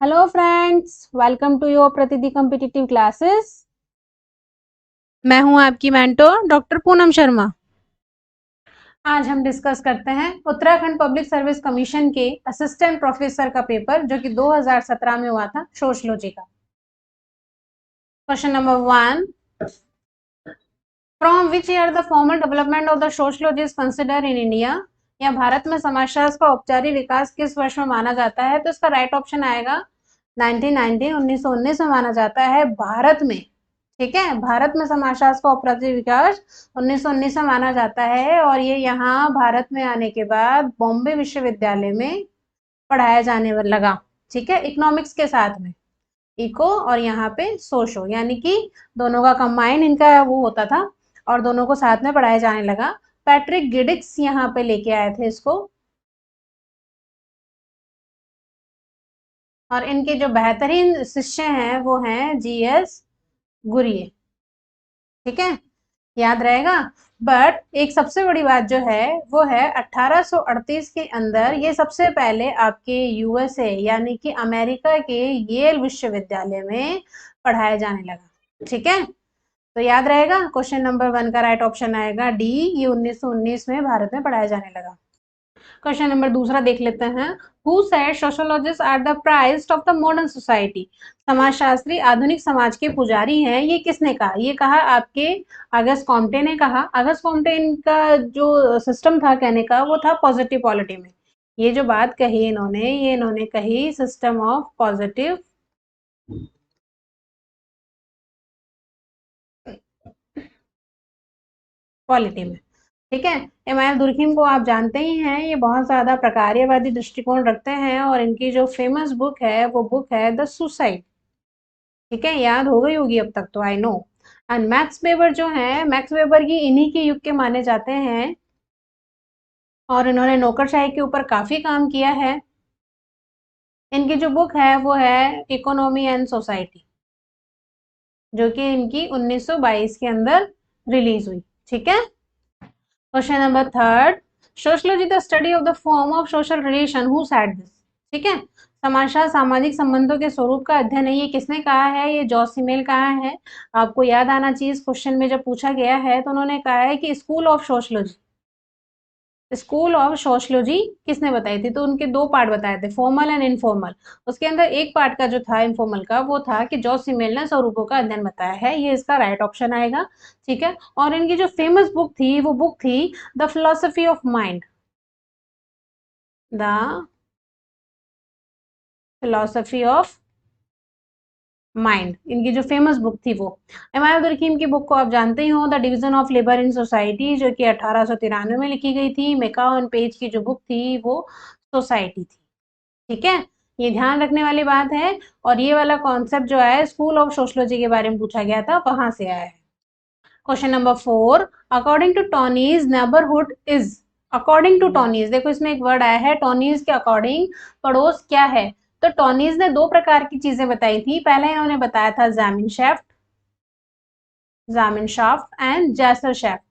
Hello friends, welcome to your Pratidin competitive classes. मैं हूं आपकी मेंटोर डॉक्टर पूनम शर्मा। आज हम डिस्कस करते हैं उत्तराखंड पब्लिक सर्विस कमीशन के असिस्टेंट प्रोफेसर का पेपर जो कि 2017 में हुआ था, सोशलॉजी का। Question number 1, from which year the formal development of the sociology is consider in India. या भारत में समाजशास्त्र का औपचारिक विकास किस वर्ष में माना जाता है? तो इसका राइट ऑप्शन आएगा 1919, 1919 में माना जाता है भारत में। ठीक है, भारत में समाजशास्त्र का औपचारिक विकास 1919 में माना जाता है और ये यहाँ भारत में आने के बाद बॉम्बे विश्वविद्यालय में पढ़ाया जाने लगा। ठीक है, इकोनॉमिक्स के साथ में इको और यहाँ पे सोशो, यानी कि दोनों का कंबाइन इनका वो होता था और दोनों को साथ में पढ़ाया जाने लगा। पैट्रिक गिडिक्स यहाँ पे लेके आए थे इसको, और इनके जो बेहतरीन शिष्य हैं वो हैं जीएस गुरिये। ठीक है, याद रहेगा। बट एक सबसे बड़ी बात जो है वो है 1838 के अंदर ये सबसे पहले आपके यूएसए यानी कि अमेरिका के येल विश्वविद्यालय में पढ़ाया जाने लगा। ठीक है, तो याद रहेगा क्वेश्चन नंबर 1 का राइट ऑप्शन आएगा डी, ये 1919 में भारत में पढ़ाया जाने लगा। क्वेश्चन नंबर दूसरा देख लेते हैं। Who said sociologist are the priest of the modern society. समाजशास्त्री आधुनिक समाज के पुजारी हैं, ये किसने कहा? ये कहा आपके अगस्त कॉम्टे ने कहा। अगस्त कॉम्टे का जो सिस्टम था कहने का वो था पॉजिटिव पॉलिटी में। ये जो बात कही इन्होंने, ये इन्होंने कही सिस्टम ऑफ पॉजिटिव पॉलिटी में। ठीक है, इमानुएल दुर्खिम को आप जानते ही हैं, ये बहुत ज्यादा प्रकार्यवादी दृष्टिकोण रखते हैं और इनकी जो फेमस बुक है वो बुक है द सुसाइड। ठीक है, याद हो गई होगी अब तक तो, I know. And max weber जो है, मैक्स वेबर की इन्हीं के युग के माने जाते हैं और इन्होंने नौकरशाही के ऊपर काफी काम किया है। इनकी जो बुक है वो है इकोनॉमी एंड सोसाइटी, जो कि इनकी 1922 के अंदर रिलीज हुई। ठीक है, question number third, sociology the study of the form of social relation, who said this. ठीक है, समाजशास्त्र सामाजिक संबंधों के स्वरूप का अध्ययन है, ये किसने कहा है? ये जॉस सीमेल कहा है। आपको याद आना चाहिए, क्वेश्चन में जब पूछा गया है तो उन्होंने कहा है कि school of sociology, school of sociology किसने बताई थी? तो उनके दो पार्ट बताए थे, फॉर्मल एंड इनफॉर्मल। उसके अंदर एक पार्ट का जो था इनफॉर्मल का, वो था कि जॉस सीमेल ने स्वरूपों का अध्ययन बताया है, ये इसका राइट ऑप्शन आएगा। ठीक है, और इनकी जो फेमस बुक थी वो बुक थी the philosophy of mind, the philosophy of mind, इनकी जो फेमस बुक थी वो। इमाम दुर्खीम की बुक को आप जानते ही हो, the division of labour in society, जो कि 1893 में लिखी गई थी। मेकाओ एंड पेज की जो बुक थी वो सोसाइटी थी। ठीक है, ये ध्यान रखने वाली बात है। और ये वाला कॉन्सेप्ट जो है स्कूल ऑफ सोशलॉजी के बारे में पूछा गया था, वहां से आया है। Question number 4, according to Tonnies neighbourhood is. According to Tonnies, देखो इसमें एक वर्ड आया है टॉनीज के अकॉर्डिंग, पड़ोस क्या है? तो टॉनीज ने दो प्रकार की चीजें बताई थी। पहले इन्होंने बताया था जामिन शाफ्ट एंड जैसर शेफ्ट।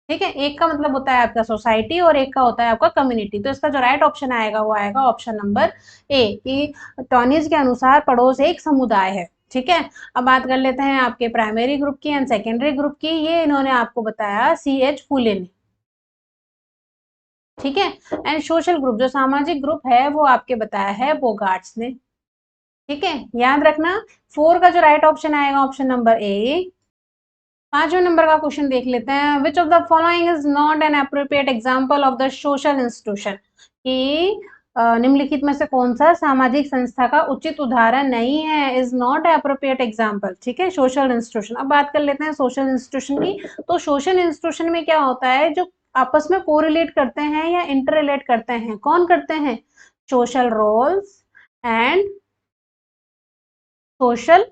ठीक है, एक का मतलब होता है आपका सोसाइटी और एक का होता है आपका कम्युनिटी। तो इसका जो राइट ऑप्शन आएगा वो आएगा ऑप्शन नंबर ए, कि टॉनीज के अनुसार पड़ोस एक समुदाय है। ठीक है, अब बात कर लेते हैं आपके प्राइमरी ग्रुप की एंड सेकेंडरी ग्रुप की। ये इन्होंने आपको बताया CH फुले ने। ठीक है, एंड सोशल ग्रुप जो सामाजिक ग्रुप है वो आपके बताया है बोगार्ट्स ने। ठीक है, याद रखना 4 का जो राइट ऑप्शन आएगा ऑप्शन नंबर ए। 5वें नंबर का क्वेश्चन देख लेते हैं। Which of the following is not an appropriate example of the social institution, कि निम्नलिखित में से कौन सा सामाजिक संस्था का उचित उदाहरण नहीं है? Is not appropriate example. ठीक है, सोशल इंस्टीट्यूशन। अब बात कर लेते हैं सोशल इंस्टीट्यूशन की। तो सोशल इंस्टीट्यूशन में क्या होता है? जो आपस में कोरिलेट करते हैं या इंटर रिलेट करते हैं। कौन करते हैं? Social roles and social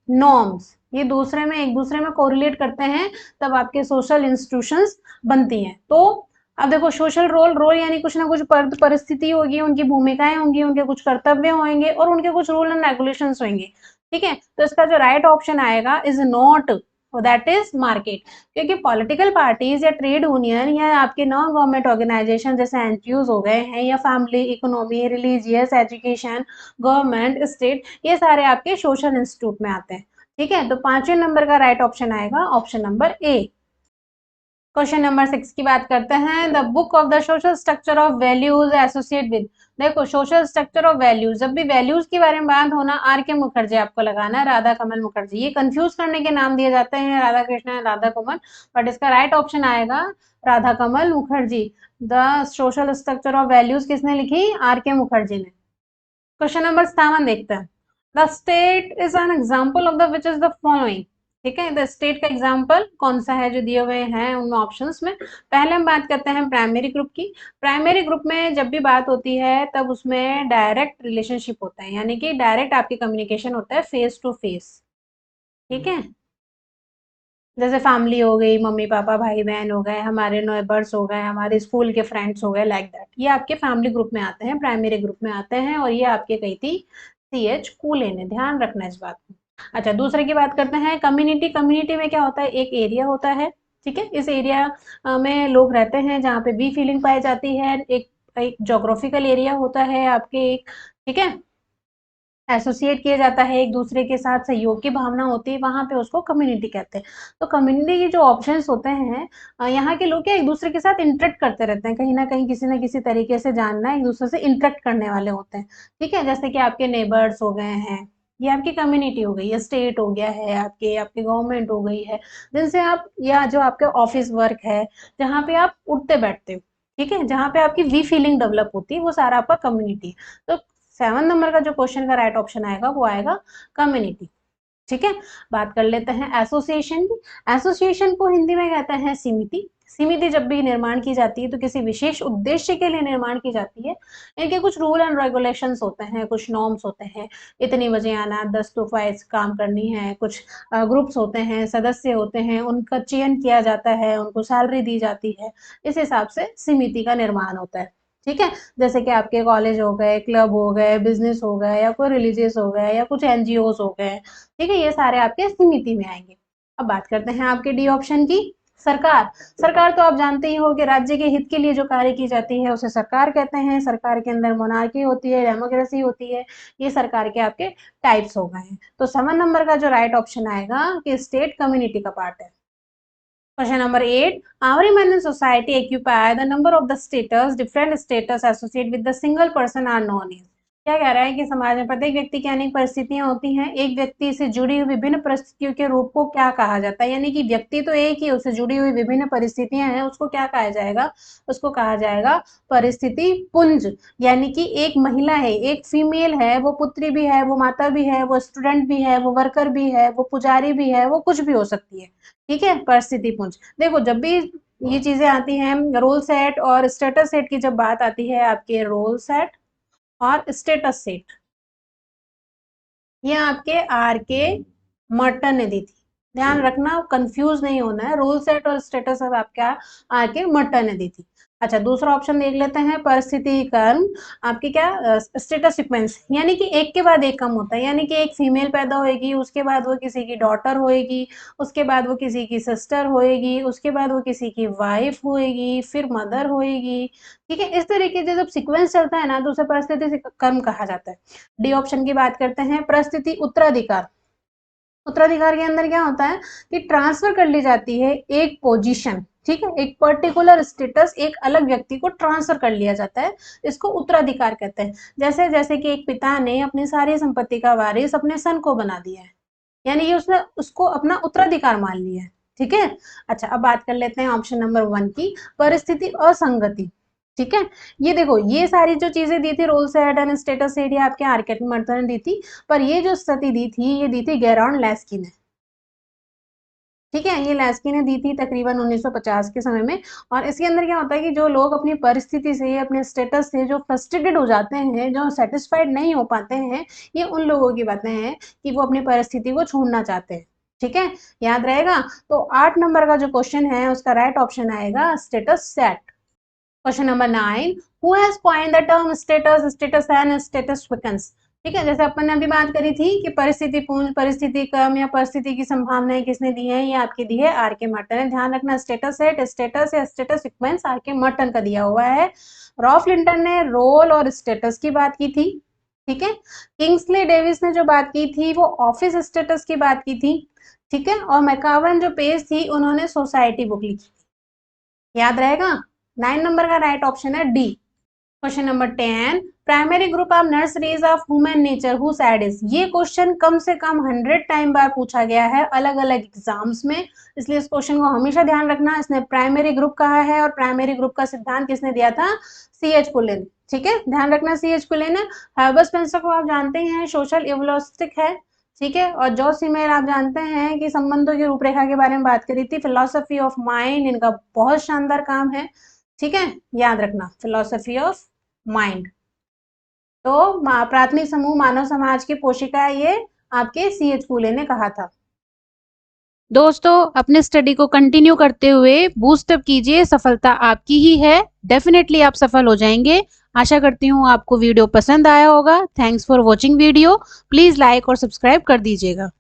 norms, ये दूसरे में एक दूसरे में कोरिलेट करते हैं, तब आपके सोशल इंस्टीट्यूशंस बनती हैं। तो अब देखो सोशल रोल यानी कुछ ना कुछ परिस्थिति होगी, उनकी भूमिकाएं होंगी, उनके कुछ कर्तव्य होंगे और उनके कुछ रूल एंड रेगुलेशंस होंगे। ठीक है, तो इसका जो राइट ऑप्शन आएगा is not that is market. क्योंकि पॉलिटिकल पार्टीज या ट्रेड यूनियन या आपके नॉन गवर्नमेंट ऑर्गेनाइजेशन जैसे एनजीओज हो गए हैं, या family, economy, religious, education, government, state, ये सारे आपके सोशल इंस्टीट्यूट में आते हैं। ठीक है, तो 5वें नंबर का राइट ऑप्शन आएगा option number A. Question number 6 की बात करते हैं। The book of the social structure of values associate with. देखो, सोशल स्ट्रक्चर ऑफ वैल्यूज, जब भी वैल्यूज के बारे में बात होना, आर के मुखर्जी आपको लगाना है, राधा कमल मुखर्जी। ये कंफ्यूज करने के नाम दिए जाते हैं, राधा कृष्ण, राधा कमल, बट इसका राइट ऑप्शन आएगा Radha Kamal Mukherjee. The social structure of values किसने लिखी? आर के मुखर्जी ने। क्वेश्चन नंबर 7 देखते हैं। The state is an example of the which is the following. ठीक है, द स्टेट का एग्जाम्पल कौन सा है जो दिए हुए हैं उन ऑप्शंस में? पहले हम बात करते हैं प्राइमरी ग्रुप की। प्राइमरी ग्रुप में जब भी बात होती है तब उसमें डायरेक्ट रिलेशनशिप होता है, यानी कि डायरेक्ट आपकी कम्युनिकेशन होता है, फेस टू फेस। ठीक है, जैसे फैमिली हो गई, मम्मी पापा भाई बहन हो गए, हमारे नेबर्स हो गए, हमारे स्कूल के फ्रेंड्स हो गए, लाइक दैट, ये आपके फैमिली ग्रुप में आते हैं, प्राइमरी ग्रुप में आते हैं, और ये आपके कही थी CH कूले ने, ध्यान रखना इस बात को। अच्छा, दूसरे की बात करते हैं कम्युनिटी। कम्युनिटी में क्या होता है? एक एरिया होता है। ठीक है, इस एरिया में लोग रहते हैं जहाँ पे बी फीलिंग पाई जाती है। एक जोग्राफिकल एरिया होता है आपके एक। ठीक है, एसोसिएट किया जाता है, एक दूसरे के साथ सहयोग की भावना होती है, वहां पे उसको कम्युनिटी कहते हैं। तो कम्युनिटी के जो ऑप्शंस होते हैं, यहाँ के लोग क्या एक दूसरे के साथ इंटरेक्ट करते रहते हैं, कहीं ना कहीं किसी ना किसी तरीके से जानना, एक दूसरे से इंटरेक्ट करने वाले होते हैं। ठीक है, जैसे कि आपके नेबर्स हो गए हैं, ये आपकी कम्युनिटी हो गई है, स्टेट हो गया है, आपके आपके गवर्नमेंट हो गई है, जिनसे आप, या जो आपके ऑफिस वर्क है, जहाँ पे आप उठते बैठते हो, ठीक है, जहाँ पे आपकी वी फीलिंग डेवलप होती है, वो सारा आपका कम्युनिटी। तो 7 नंबर का जो क्वेश्चन का राइट ऑप्शन आएगा वो आएगा कम्युनिटी। ठीक है, बात कर लेते हैं एसोसिएशन की। एसोसिएशन को हिंदी में कहते हैं समिति। समिति जब भी निर्माण की जाती है तो किसी विशेष उद्देश्य के लिए निर्माण की जाती है। इनके कुछ रूल एंड रेगुलेशंस होते हैं, कुछ नॉर्म्स होते हैं, इतनी बजे आना, 10 to 5 काम करनी है, कुछ ग्रुप्स होते हैं, सदस्य होते हैं, उनका चयन किया जाता है, उनको सैलरी दी जाती है, इस हिसाब से समिति का निर्माण होता है। ठीक है, जैसे कि आपके कॉलेज हो गए, क्लब हो गए, बिजनेस हो गए, या कोई रिलीजियस हो गए, या कुछ एनजीओ हो गए। ठीक है, ये सारे आपके समिति में आएंगे। अब बात करते हैं आपके डी ऑप्शन की, सरकार। सरकार तो आप जानते ही हो कि राज्य के हित के लिए जो कार्य की जाती है उसे सरकार कहते हैं। सरकार के अंदर मोनार्की होती है, डेमोक्रेसी होती है, ये सरकार के आपके टाइप्स हो गए हैं। तो 7 नंबर का जो राइट ऑप्शन आएगा कि स्टेट कम्युनिटी का पार्ट है। Question number 8. Every man in society occupy the number of the status, different status associated with the single person are known as। क्या कह रहा है कि समाज में प्रत्येक व्यक्ति की अनेक परिस्थितियां होती हैं, एक व्यक्ति से जुड़ी हुई विभिन्न परिस्थितियों के रूप को क्या कहा जाता है? यानी कि व्यक्ति तो एक ही, उससे जुड़ी हुई विभिन्न परिस्थितियां हैं, उसको क्या कहा जाएगा? उसको कहा जाएगा परिस्थिति पुंज। यानी कि एक महिला है, एक फीमेल है, वो पुत्री भी है, वो माता भी है, वो स्टूडेंट भी है, वो वर्कर भी है, वो पुजारी भी है, वो कुछ भी हो सकती है। ठीक है, परिस्थिति पुंज। देखो, जब भी ये चीजें आती हैं, रोल सेट और स्टेटस सेट की जब बात आती है, आपके रोल सेट और स्टेटस सेट, ये आपके आर के मर्टन ने दी थी। ध्यान रखना, कंफ्यूज नहीं होना है, रोल सेट और स्टेटस सेट आपका आर के मर्टन ने दी थी। अच्छा, दूसरा ऑप्शन देख लेते हैं, परिस्थिति कर्म। आपकी क्या स्टेटस सीक्वेंस, यानी कि एक के बाद एक कम होता है, यानी कि एक फीमेल पैदा होएगी, उसके बाद वो किसी की डॉटर होएगी, उसके बाद वो किसी की सिस्टर होएगी, उसके बाद वो किसी की वाइफ होएगी, फिर मदर होएगी। ठीक है, इस तरीके से जब सीक्वेंस चलता है ना तो उसे परिस्थिति कर्म कहा जाता है। डी ऑप्शन की बात करते हैं, परिस्थिति उत्तराधिकार। उत्तराधिकार के अंदर क्या होता है कि ट्रांसफर कर ली जाती है एक पोजीशन। ठीक है, एक पर्टिकुलर स्टेटस एक अलग व्यक्ति को ट्रांसफर कर लिया जाता है, इसको उत्तराधिकार कहते हैं। जैसे जैसे कि एक पिता ने अपनी सारी संपत्ति का वारिस अपने सन को बना दिया है, यानी कि उसने उसको अपना उत्तराधिकार मान लिया है। ठीक है, अच्छा, अब बात कर लेते हैं ऑप्शन नंबर 1 की, परिस्थिति असंगति। ठीक है, ये देखो, ये सारी जो चीजें दी थी, role set and status set, ये आपके आर्केट मर्टन ने दी थी, पर ये जो स्थिति दी थी, ये दी थी गेरॉन लेस्की ने। ठीक है, ये लेस्की ने दी थी तकरीबन 1950 के समय में। और इसके अंदर क्या होता है कि जो लोग अपनी परिस्थिति से, अपने स्टेटस से जो फ्रस्ट्रेटेड हो जाते हैं, जो सेटिस्फाइड नहीं हो पाते हैं, ये उन लोगों की बातें हैं कि वो अपनी परिस्थिति को छोड़ना चाहते हैं। ठीक है, याद रहेगा। तो 8 नंबर का जो क्वेश्चन है उसका राइट ऑप्शन आएगा status set. Question number 9, who has coined the term status, status and status vacancies. ठीक है, जैसे अपन ने अभी बात करी थी कि परिस्थिति पुंज, परिस्थिति क्रम या परिस्थिति की संभावनाएं किसने दी है, ये आपकी दी है आर के मर्टन ने। ध्यान रखना स्टेटस है, स्टेटस या स्टेटस सीक्वेंस आर के मर्टन का दिया हुआ है। रॉल्फ लिंटन ने रोल और स्टेटस की बात की थी। ठीक है, किंग्सले डेविस ने जो बात की थी वो ऑफिस स्टेटस की बात की थी। ठीक है, और मैकावन जो पेज थी उन्होंने सोसाइटी बुक लिखी थी। याद रहेगा, 9 नंबर का राइट ऑप्शन है D. Question number 10, primary group of nurseries of human nature who side is. ये क्वेश्चन कम से कम 100 टाइम बार पूछा गया है अलग अलग एग्जाम्स में, इसलिए इस क्वेश्चन को हमेशा ध्यान रखना। इसने प्राइमरी ग्रुप कहा है और प्राइमरी ग्रुप का सिद्धांत किसने दिया था, C.H. पुलिन। ठीक है, ध्यान रखना C.H. पुलिन। हर्बर्ट स्पेंसर को आप जानते हैं सोशल इवोल्यूस्टिक है। ठीक है, और जॉर्ज सीमेर आप जानते हैं कि संबंधों की रूपरेखा के बारे में बात करी थी। फिलोसफी ऑफ माइंड इनका बहुत शानदार काम है। ठीक है, याद रखना फिलोसफी ऑफ माइंड। तो प्राथमिक समूह मानव समाज की पोशिका, ये आपके C.H. फूले ने कहा था। दोस्तों, अपने स्टडी को कंटिन्यू करते हुए बूस्टअप कीजिए, सफलता आपकी ही है। डेफिनेटली आप सफल हो जाएंगे। आशा करती हूँ आपको वीडियो पसंद आया होगा। Thanks for watching video. Please like और सब्सक्राइब कर दीजिएगा।